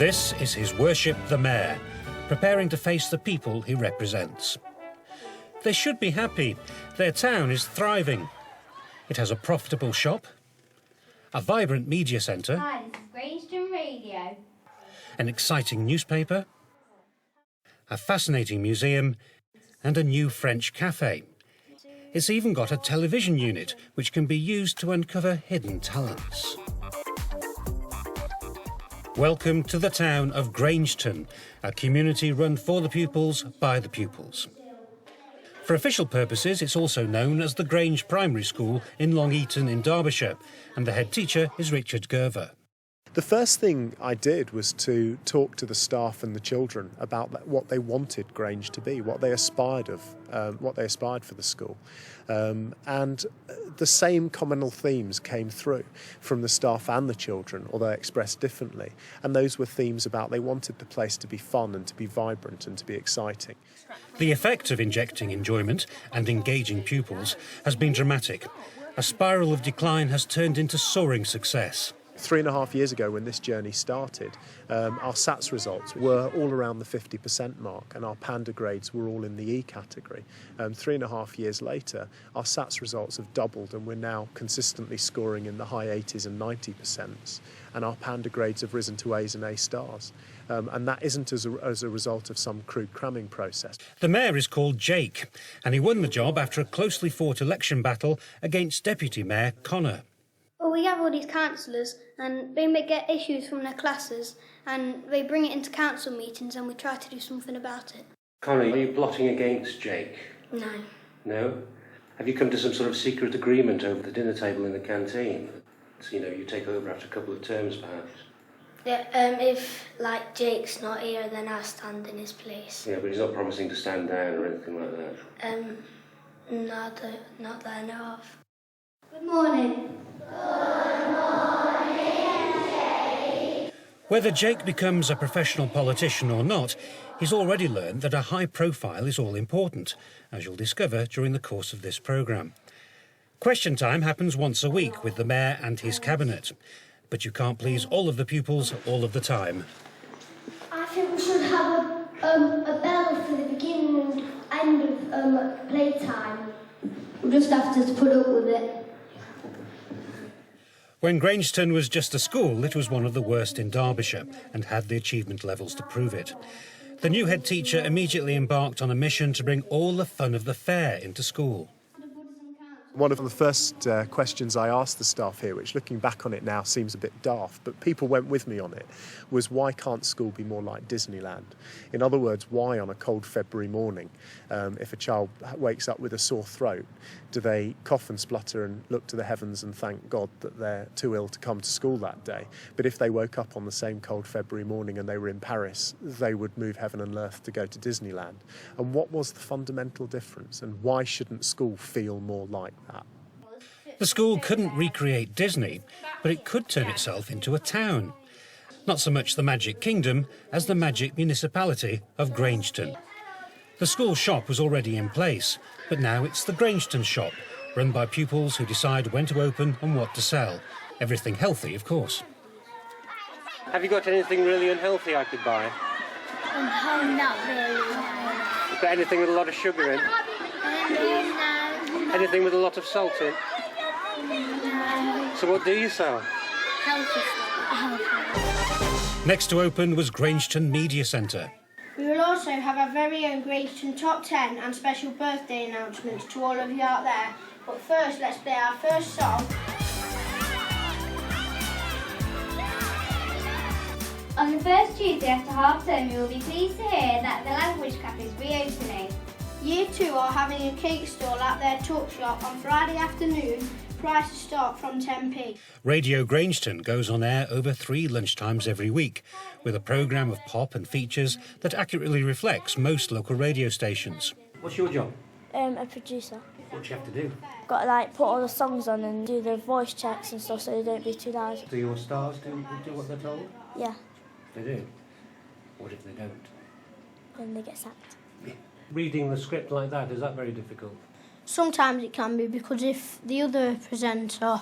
This is His Worship the Mayor, preparing to face the people he represents. They should be happy. Their town is thriving. It has a profitable shop, a vibrant media centre, Hi, this is Grangeton Radio. an exciting newspaper, a fascinating museum, and a new French cafe. It's even got a television unit which can be used to uncover hidden talents. Welcome to the town of Grangeton, a community run for the pupils by the pupils. For official purposes, it's also known as the Grange Primary School in Long Eaton in Derbyshire, and the head teacher is Richard Gerver. The first thing I did was to talk to the staff and the children about what they wanted Grange to be, what they aspired for the school, and the same communal themes came through from the staff and the children, although expressed differently. And those were themes about they wanted the place to be fun and to be vibrant and to be exciting. The effect of injecting enjoyment and engaging pupils has been dramatic. A spiral of decline has turned into soaring success. 3.5 years ago, when this journey started, our SATs results were all around the 50% mark, and our Panda grades were all in the E category. 3.5 years later, our SATs results have doubled, and we're now consistently scoring in the high 80s and 90%, and our Panda grades have risen to A's and A stars. And that isn't as a result of some crude cramming process. The mayor is called Jake, and he won the job after a closely fought election battle against Deputy Mayor Connor. Well, we have all these councillors and they may get issues from their classes and they bring it into council meetings and we try to do something about it. Connor, are you plotting against Jake? No. No? Have you come to some sort of secret agreement over the dinner table in the canteen? So, you take over after a couple of terms, perhaps? Yeah, if, Jake's not here, then I'll stand in his place. Yeah, but he's not promising to stand down or anything like that. Not that I know of. Good morning. Whether Jake becomes a professional politician or not, he's already learned that a high profile is all important, as you'll discover during the course of this programme. Question time happens once a week with the mayor and his cabinet, but you can't please all of the pupils all of the time. I think we should have a bell for the beginning and end of playtime. We'll just have to put up with it. When Grangeton was just a school, it was one of the worst in Derbyshire and had the achievement levels to prove it. The new head teacher immediately embarked on a mission to bring all the fun of the fair into school. One of the first questions I asked the staff here, which looking back on it now seems a bit daft, but people went with me on it, was why can't school be more like Disneyland? In other words, why on a cold February morning, if a child wakes up with a sore throat, do they cough and splutter and look to the heavens and thank God that they're too ill to come to school that day? But if they woke up on the same cold February morning and they were in Paris, they would move heaven and earth to go to Disneyland. And what was the fundamental difference? And why shouldn't school feel more like that? The school couldn't recreate Disney, but it could turn itself into a town. Not so much the Magic Kingdom as the Magic Municipality of Grangeton. The school shop was already in place, but now it's the Grangeton shop, run by pupils who decide when to open and what to sell. Everything healthy, of course. Have you got anything really unhealthy I could buy? Oh, not really. Is there anything with a lot of sugar in? No. Anything with a lot of salt in? So what do you sell? Healthy stuff. Next to open was Grangeton Media Centre. We will also have our very own Grangeton Top 10 and special birthday announcements to all of you out there. But first, let's play our first song. On the first Tuesday after half term, you will be pleased to hear that the Language Cafe is reopening. Year 2 are having a cake stall at their tuck shop on Friday afternoon. Prices start from 10p. Radio Grangeton goes on air over 3 lunchtimes every week, with a programme of pop and features that accurately reflects most local radio stations. What's your job? A producer. What do you have to do? Got to put all the songs on and do the voice checks and stuff so they don't be too loud. Do your stars do what they're told? Yeah. They do. What if they don't? Then they get sacked. Reading the script like that, is that very difficult? Sometimes it can be, because if the other presenter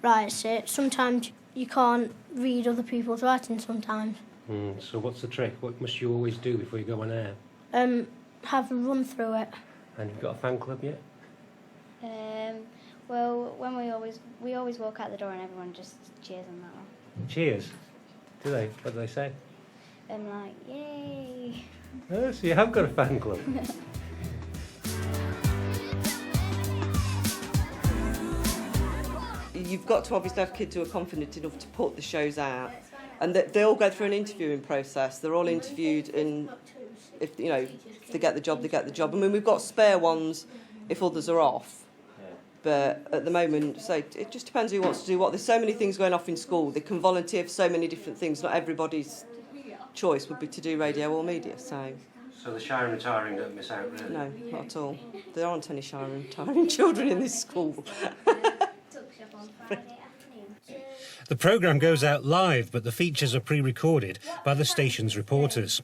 writes it, sometimes you can't read other people's writing sometimes. So what's the trick? What must you always do before you go on air? Have a run through it. And you've got a fan club yet? Well, when we always walk out the door and everyone just cheers on that one. Cheers? Do they? What do they say? Like, yay! Oh, so you have got a fan club. You've got to obviously have kids who are confident enough to put the shows out, and they all go through an interviewing process. They're all interviewed, and if they get the job, they get the job. I mean, we've got spare ones if others are off, but at the moment, so it just depends who wants to do what. There's so many things going off in school. They can volunteer for so many different things. Not everybody's choice would be to do radio or media. So the shy and retiring don't miss out, really? no, not at all. There aren't any shy and retiring children in this school. The programme goes out live, but the features are pre-recorded by the station's reporters.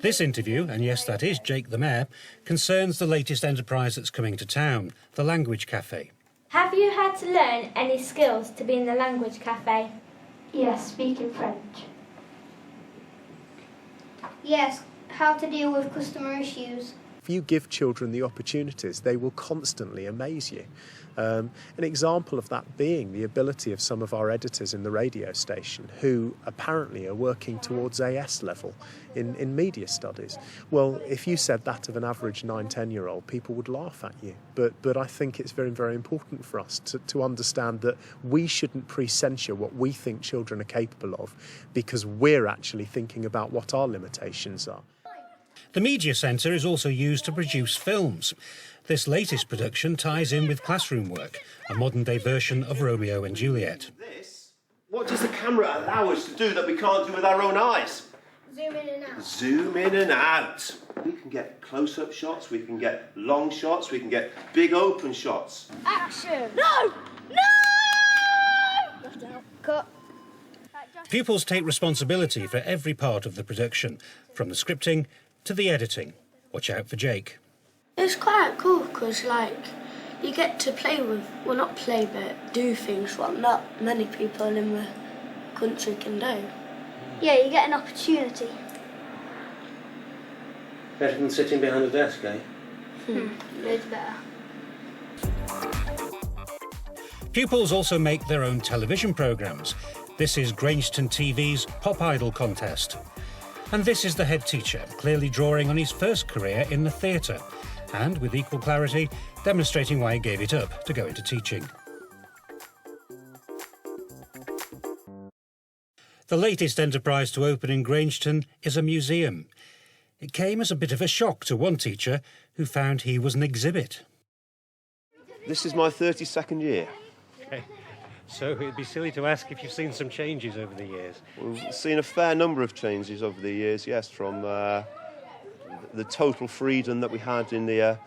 This interview, and yes, that is Jake the Mayor, concerns the latest enterprise that's coming to town, the Language Cafe. Have you had to learn any skills to be in the language cafe? Yes, speaking French. Yes, how to deal with customer issues. If you give children the opportunities, they will constantly amaze you. An example of that being the ability of some of our editors in the radio station who apparently are working towards AS level in media studies. Well, if you said that of an average 9-10-year-old, people would laugh at you. But I think it's very, very important for us to understand that we shouldn't pre-censure what we think children are capable of because we're actually thinking about what our limitations are. The Media Centre is also used to produce films. This latest production ties in with classroom work, a modern-day version of Romeo and Juliet. What does the camera allow us to do that we can't do with our own eyes? Zoom in and out. Zoom in and out. We can get close-up shots, we can get long shots, we can get big open shots. Action! No! Cut. Pupils take responsibility for every part of the production, from the scripting to the editing. Watch out for Jake. It's quite cool because, you get to play with, well, not play, but do things what not many people in the country can do. Yeah, you get an opportunity. Better than sitting behind a desk, eh? Loads better. Pupils also make their own television programmes. This is Grangeton TV's Pop Idol contest. And this is the head teacher, clearly drawing on his first career in the theatre, and with equal clarity, demonstrating why he gave it up to go into teaching. The latest enterprise to open in Grangeton is a museum. It came as a bit of a shock to one teacher who found he was an exhibit. This is my 32nd year. Okay. So it'd be silly to ask if you've seen some changes over the years. We've seen a fair number of changes over the years, yes, from the total freedom that we had in the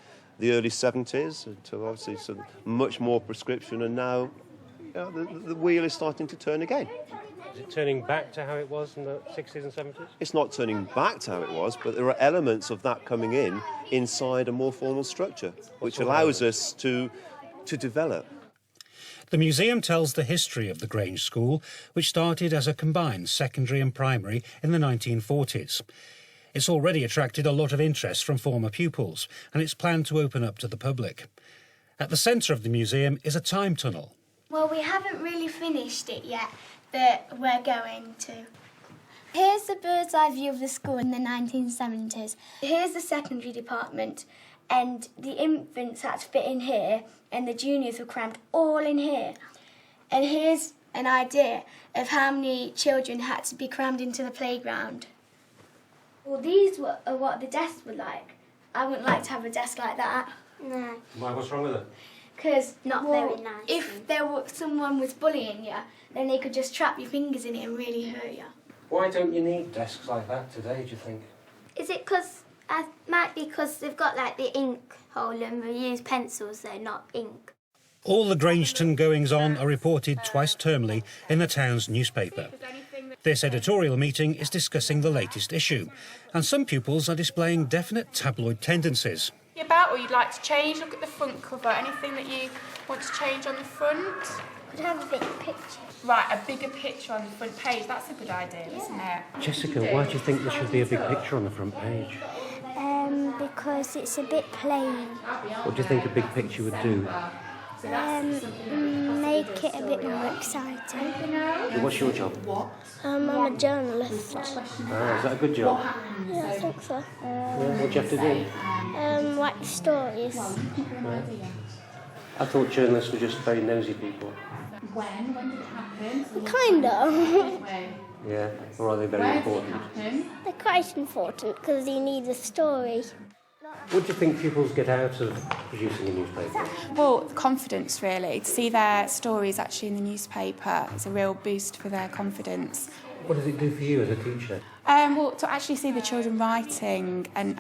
early 70s to obviously sort of much more prescription, and now the wheel is starting to turn again. Is it turning back to how it was in the 60s and 70s? It's not turning back to how it was, but there are elements of that coming in inside a more formal structure, which allows us to develop. The museum tells the history of the Grange School, which started as a combined secondary and primary in the 1940s. It's already attracted a lot of interest from former pupils, and it's planned to open up to the public. At the centre of the museum is a time tunnel. Well, we haven't really finished it yet, but we're going to. Here's the bird's eye view of the school in the 1970s. Here's the secondary department, and the infants had to fit in here, and the juniors were crammed all in here. And here's an idea of how many children had to be crammed into the playground. Well, these are what the desks were like. I wouldn't like to have a desk like that. No. Why, what's wrong with it? Because Not very nice. if someone was bullying you, then they could just trap your fingers in it and really hurt you. Why don't you need desks like that today, do you think? Is it because, might be because they've got the ink hole and we use pencils though, not ink. All the Grangeton goings-on are reported twice termly in the town's newspaper. This editorial meeting is discussing the latest issue, and some pupils are displaying definite tabloid tendencies. About or you'd like to change? Look at the front cover. Anything that you want to change on the front? could have a big picture. Right, a bigger picture on the front page. That's a good idea, isn't it? Jessica, why do you think there should be a big picture on the front page? Because it's a bit plain. What do you think a big picture would do? Make it a bit more exciting. What's your job? I'm a journalist. Ah, is that a good job? Yeah, I think so. What do you have to do? Write stories. I thought journalists were just very nosy people. When did it happen? Kind of. Yeah, or are they very important? They're quite important because you need a story. What do you think pupils get out of producing a newspaper? Well, confidence really. To see their stories actually in the newspaper is a real boost for their confidence. What does it do for you as a teacher? Well, to actually see the children writing and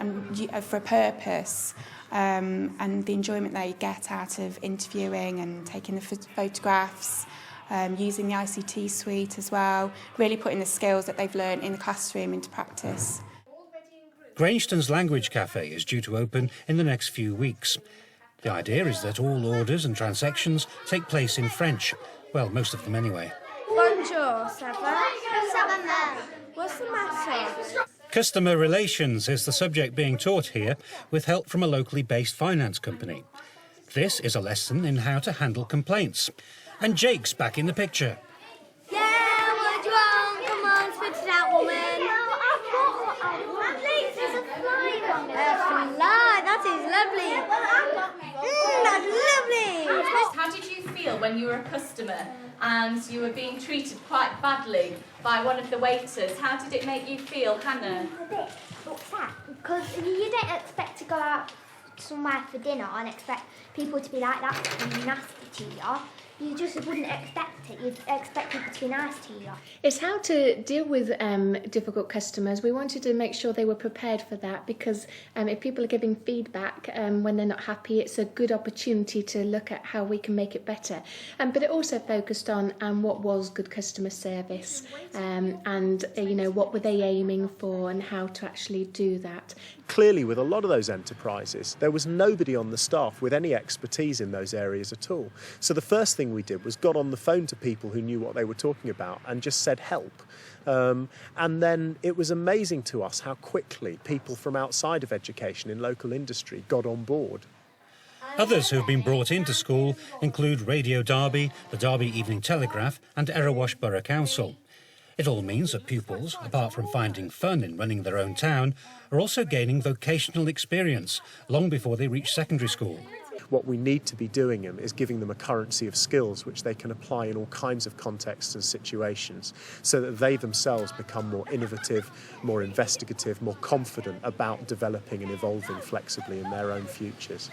for a purpose, and the enjoyment they get out of interviewing and taking the photographs, using the ICT suite as well, really putting the skills that they've learned in the classroom into practice. Grangeton's Language Cafe is due to open in the next few weeks. The idea is that all orders and transactions take place in French. Well, most of them anyway. Bonjour, ça va? What's the matter? Customer relations is the subject being taught here with help from a locally based finance company. This is a lesson in how to handle complaints. And Jake's back in the picture. Yeah, what's wrong? Come on, spit it out, woman. That is lovely. That's lovely. How did you feel when you were a customer and you were being treated quite badly by one of the waiters? How did it make you feel, Hannah? A bit upset because you don't expect to go out somewhere for dinner and expect people to be like that and be nasty to you. You just wouldn't expect it. You'd expect people to be nice to you. It's how to deal with difficult customers. We wanted to make sure they were prepared for that because if people are giving feedback when they're not happy, it's a good opportunity to look at how we can make it better. But it also focused on what was good customer service and what were they aiming for and how to actually do that. Clearly, with a lot of those enterprises, there was nobody on the staff with any expertise in those areas at all. So the first thing we did was got on the phone to people who knew what they were talking about and just said help. And then it was amazing to us how quickly people from outside of education in local industry got on board. Others who have been brought into school include Radio Derby, the Derby Evening Telegraph and Erewash Borough Council. It all means that pupils, apart from finding fun in running their own town, are also gaining vocational experience long before they reach secondary school. What we need to be doing is giving them a currency of skills which they can apply in all kinds of contexts and situations so that they themselves become more innovative, more investigative, more confident about developing and evolving flexibly in their own futures.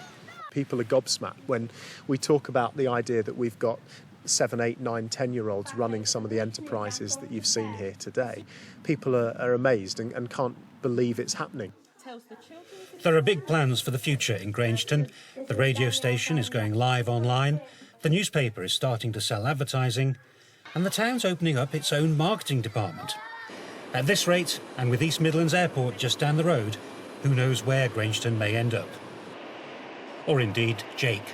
People are gobsmacked when we talk about the idea that we've got 7, 8, 9, 10-year-olds running some of the enterprises that you've seen here today. People are amazed and can't believe it's happening. There are big plans for the future in Grangeton. The radio station is going live online, the newspaper is starting to sell advertising, and the town's opening up its own marketing department. At this rate, and with East Midlands Airport just down the road, who knows where Grangeton may end up. Or indeed, Jake.